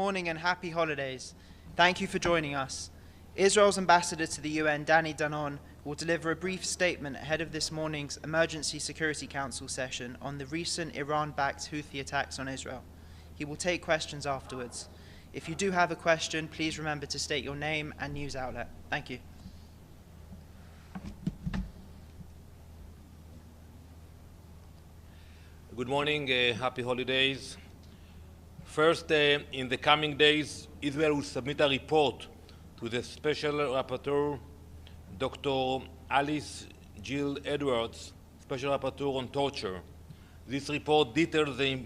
morning and happy holidays. Thank you for joining us. Israel's ambassador to the UN, Danny Danon, will deliver a brief statement ahead of this morning's Emergency Security Council session on the recent Iran-backed Houthi attacks on Israel. He will take questions afterwards. If you do have a question, please remember to state your name and news outlet. Thank you. Good morning, happy holidays. First, in the coming days, Israel will submit a report to the Special Rapporteur, Dr. Alice Jill Edwards, Special Rapporteur on Torture. This report details the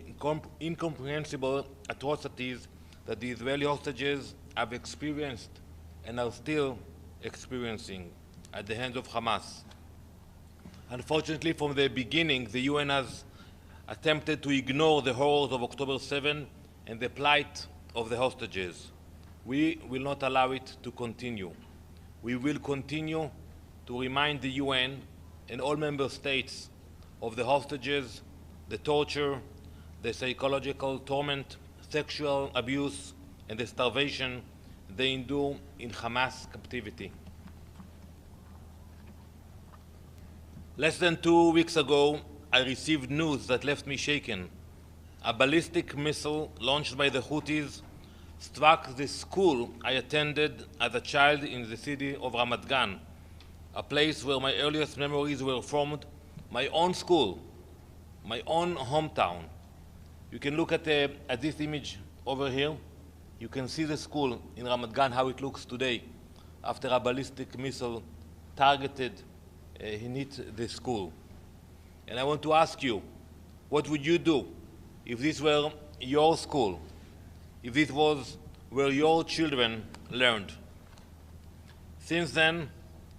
incomprehensible atrocities that the Israeli hostages have experienced and are still experiencing at the hands of Hamas. Unfortunately, from the beginning, the UN has attempted to ignore the horrors of October 7 and the plight of the hostages. We will not allow it to continue. We will continue to remind the UN and all member states of the hostages, the torture, the psychological torment, sexual abuse, and the starvation they endure in Hamas captivity. Less than 2 weeks ago, I received news that left me shaken. A ballistic missile launched by the Houthis struck the school I attended as a child in the city of Ramat Gan, a place where my earliest memories were formed, my own school, my own hometown. You can look at this image over here. You can see the school in Ramat Gan, how it looks today after a ballistic missile targeted hit the school. And I want to ask you, what would you do if this were your school, if this was where your children learned? Since then,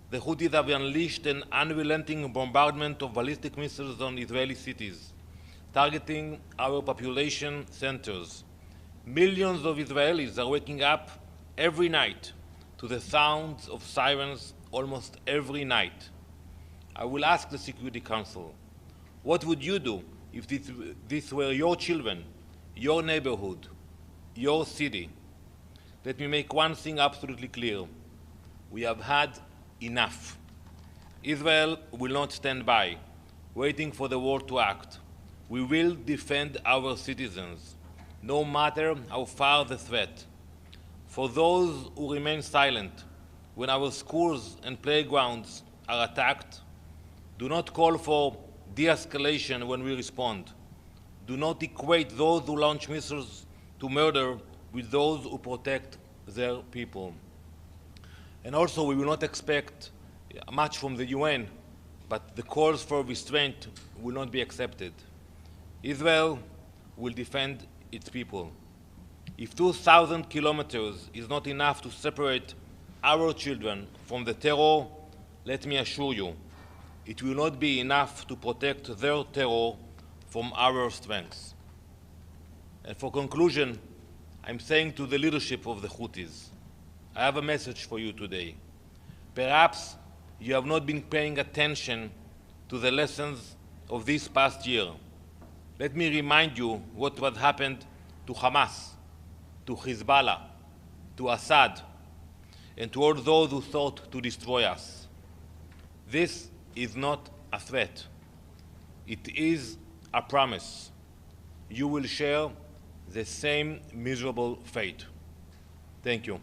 the Houthis have unleashed an unrelenting bombardment of ballistic missiles on Israeli cities, targeting our population centers. Millions of Israelis are waking up every night to the sounds of sirens almost every night. I will ask the Security Council, what would you do if this were your children, your neighborhood, your city? Let me make one thing absolutely clear. We have had enough. Israel will not stand by, waiting for the world to act. We will defend our citizens, no matter how far the threat. For those who remain silent when our schools and playgrounds are attacked, do not call for de-escalation when we respond. Do not equate those who launch missiles to murder with those who protect their people. And also, we will not expect much from the UN, but the calls for restraint will not be accepted. Israel will defend its people. If 2,000 kilometers is not enough to separate our children from the terror, let me assure you, it will not be enough to protect their terror from our strengths. And for conclusion, I'm saying to the leadership of the Houthis, I have a message for you today. Perhaps you have not been paying attention to the lessons of this past year. Let me remind you what happened to Hamas, to Hezbollah, to Assad, and to all those who sought to destroy us. This is not a threat. It is a promise. You will share the same miserable fate. Thank you.